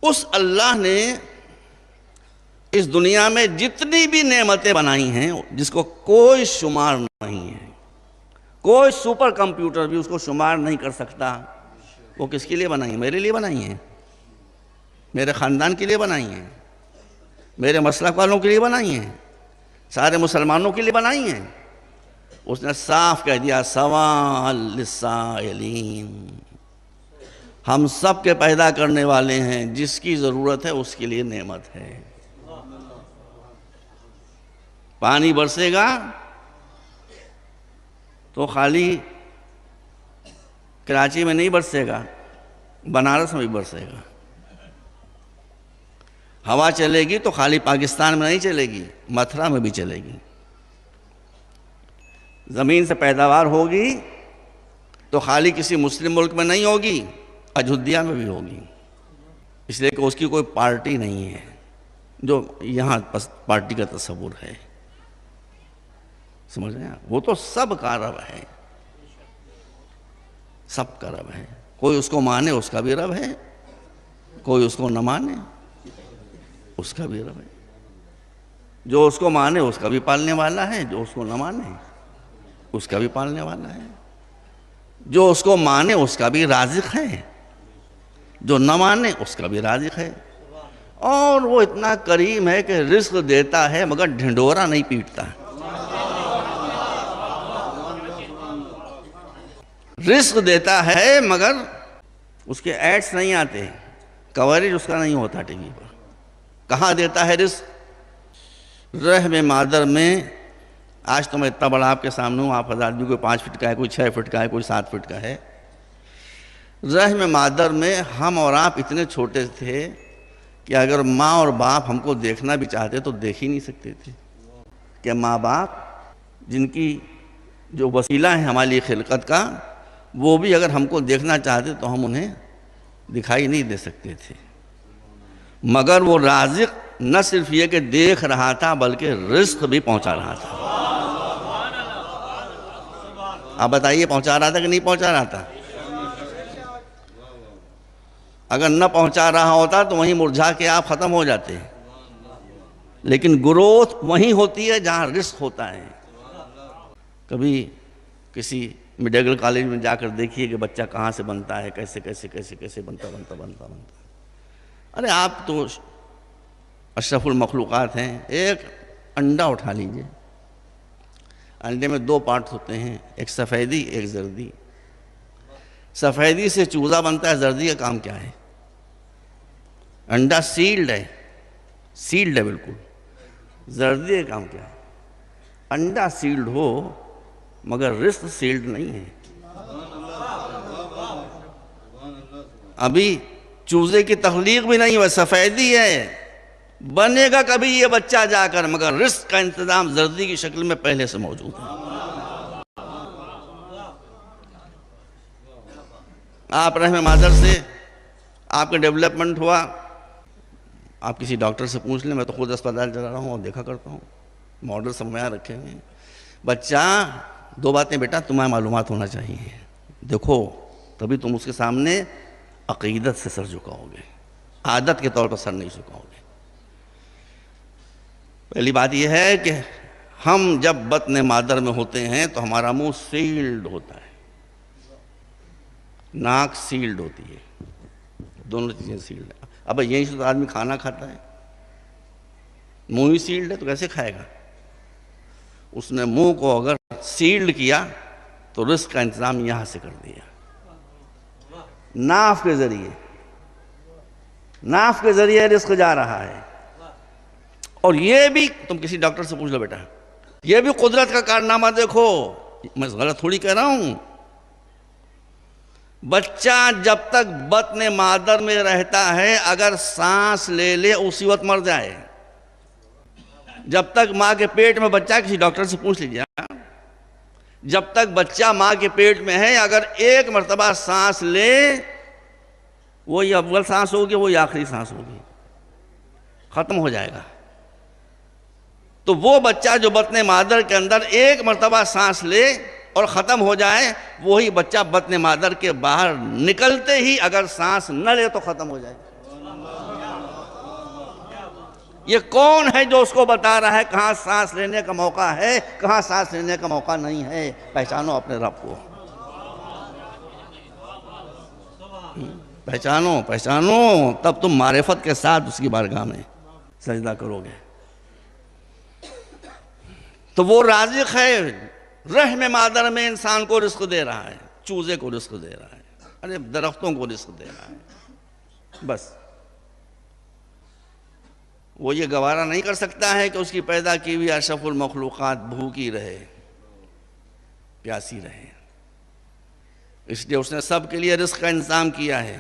اس اللہ نے اس دنیا میں جتنی بھی نعمتیں بنائی ہیں جس کو کوئی شمار نہیں ہے، کوئی سپر کمپیوٹر بھی اس کو شمار نہیں کر سکتا، وہ کس کے لیے بنائی ہیں؟ میرے لیے بنائی ہیں، میرے خاندان کے لیے بنائی ہیں، میرے مسلک والوں کے لیے بنائی ہیں، سارے مسلمانوں کے لیے بنائی ہیں۔ اس نے صاف کہہ دیا سواء للسائلین، ہم سب کے پیدا کرنے والے ہیں، جس کی ضرورت ہے اس کے لیے نعمت ہے۔ پانی برسے گا تو خالی کراچی میں نہیں برسے گا، بنارس میں بھی برسے گا۔ ہوا چلے گی تو خالی پاکستان میں نہیں چلے گی، متھرا میں بھی چلے گی۔ زمین سے پیداوار ہوگی تو خالی کسی مسلم ملک میں نہیں ہوگی، اجودھیا میں بھی ہوگی، اس لیے کہ اس کی کوئی پارٹی نہیں ہے جو یہاں پارٹی کا تصور ہے، سمجھ رہے ہیں؟ وہ تو سب کا رب ہے، سب کا رب ہے۔ کوئی اس کو مانے اس کا بھی رب ہے، کوئی اس کو نہ مانے اس کا بھی رب ہے۔ جو اس کو مانے اس کا بھی پالنے والا ہے، جو اس کو نہ مانے اس کا بھی پالنے والا ہے۔ جو اس کو مانے اس کا بھی رازق ہے، جو نہ مانے اس کا بھی رازق ہے۔ اور وہ اتنا کریم ہے کہ رزق دیتا ہے مگر ڈھنڈورا نہیں پیٹتا۔ رزق دیتا ہے مگر اس کے ایڈز نہیں آتے، کوریج اس کا نہیں ہوتا ٹی وی پر۔ کہاں دیتا ہے رزق؟ رحم مادر میں۔ آج تو میں اتنا بڑا آپ کے سامنے ہوں، آپ حضرات بھی کوئی 5 فٹ کا ہے، کوئی 6 فٹ کا ہے، کوئی 7 فٹ کا ہے۔ رحم مادر میں ہم اور آپ اتنے چھوٹے تھے کہ اگر ماں اور باپ ہم کو دیکھنا بھی چاہتے تو دیکھ ہی نہیں سکتے تھے، کہ ماں باپ جن کی جو وسیلہ ہے ہماری خلقت کا، وہ بھی اگر ہم کو دیکھنا چاہتے تو ہم انہیں دکھائی نہیں دے سکتے تھے۔ مگر وہ رازق نہ صرف یہ کہ دیکھ رہا تھا بلکہ رزق بھی پہنچا رہا تھا۔ آپ بتائیے پہنچا رہا تھا کہ نہیں پہنچا رہا تھا؟ اگر نہ پہنچا رہا ہوتا تو وہیں مرجھا کے آپ ختم ہو جاتے، لیکن گروتھ وہیں ہوتی ہے جہاں رزق ہوتا ہے۔ کبھی کسی میڈیکل کالج میں جا کر دیکھیے کہ بچہ کہاں سے بنتا ہے، کیسے کیسے کیسے کیسے بنتا۔ ارے آپ تو اشرف المخلوقات ہیں، ایک انڈا اٹھا لیجئے، انڈے میں 2 پارٹ ہوتے ہیں، ایک سفیدی ایک زردی۔ سفیدی سے چوزا بنتا ہے، زردی کا کام کیا ہے؟ انڈا سیلڈ ہے بالکل، زردی کا کام کیا ہے؟ انڈا سیلڈ ہو مگر رزق سیلڈ نہیں ہے۔ ابھی چوزے کی تخلیق بھی نہیں ہوئی، سفیدی ہے، بنے گا کبھی یہ بچہ جا کر، مگر رزق کا انتظام زردی کی شکل میں پہلے سے موجود ہے۔ آپ رحم مادر سے آپ کا ڈیولپمنٹ ہوا، آپ کسی ڈاکٹر سے پوچھ لیں، میں تو خود اسپتال چلا رہا ہوں اور دیکھا کرتا ہوں، ماڈل سب میں رکھے ہوئے ہیں۔ بچہ 2 باتیں بیٹا تمہیں معلومات ہونا چاہیے، دیکھو تبھی تم اس کے سامنے عقیدت سے سر جھکاؤ گے، عادت کے طور پر سر نہیں جھکاؤ گے۔ پہلی بات یہ ہے کہ ہم جب بطن مادر میں ہوتے ہیں تو ہمارا منہ سیلڈ ہوتا ہے، ناک سیلڈ ہوتی ہے، دونوں چیزیں سیلڈ ہیں۔ اب یہیں سے تو آدمی کھانا کھاتا ہے، منہ ہی سیلڈ ہے تو کیسے کھائے گا؟ اس نے منہ کو اگر سیلڈ کیا تو رزق کا انتظام یہاں سے کر دیا، ناف کے ذریعے رزق جا رہا ہے۔ اور یہ بھی تم کسی ڈاکٹر سے پوچھ لو بیٹا، یہ بھی قدرت کا کارنامہ دیکھو، میں غلط تھوڑی کہہ رہا ہوں۔ بچہ جب تک بطن مادر میں رہتا ہے اگر سانس لے لے اسی وقت مر جائے، جب تک ماں کے پیٹ میں بچہ، کسی ڈاکٹر سے پوچھ لیجیے، جب تک بچہ ماں کے پیٹ میں ہے اگر ایک مرتبہ سانس لے، وہی اول سانس ہوگی وہی آخری سانس ہوگی، ختم ہو جائے گا۔ تو وہ بچہ جو بطن مادر کے اندر ایک مرتبہ سانس لے اور ختم ہو جائے، وہی بچہ بطن مادر کے باہر نکلتے ہی اگر سانس نہ لے تو ختم ہو جائے گا۔ یہ کون ہے جو اس کو بتا رہا ہے کہاں سانس لینے کا موقع ہے، کہاں سانس لینے کا موقع نہیں ہے؟ پہچانو اپنے رب کو، پہچانو، تب تم معرفت کے ساتھ اس کی بارگاہ میں سجدہ کرو گے۔ تو وہ رازق ہے، رحم مادر میں انسان کو رزق دے رہا ہے، چوزے کو رزق دے رہا ہے، ارے درختوں کو رزق دے رہا ہے۔ بس وہ یہ گوارا نہیں کر سکتا ہے کہ اس کی پیدا کی ہوئی اشرف المخلوقات بھوکی رہے، پیاسی رہے، اس لیے اس نے سب کے لیے رزق کا انتظام کیا ہے۔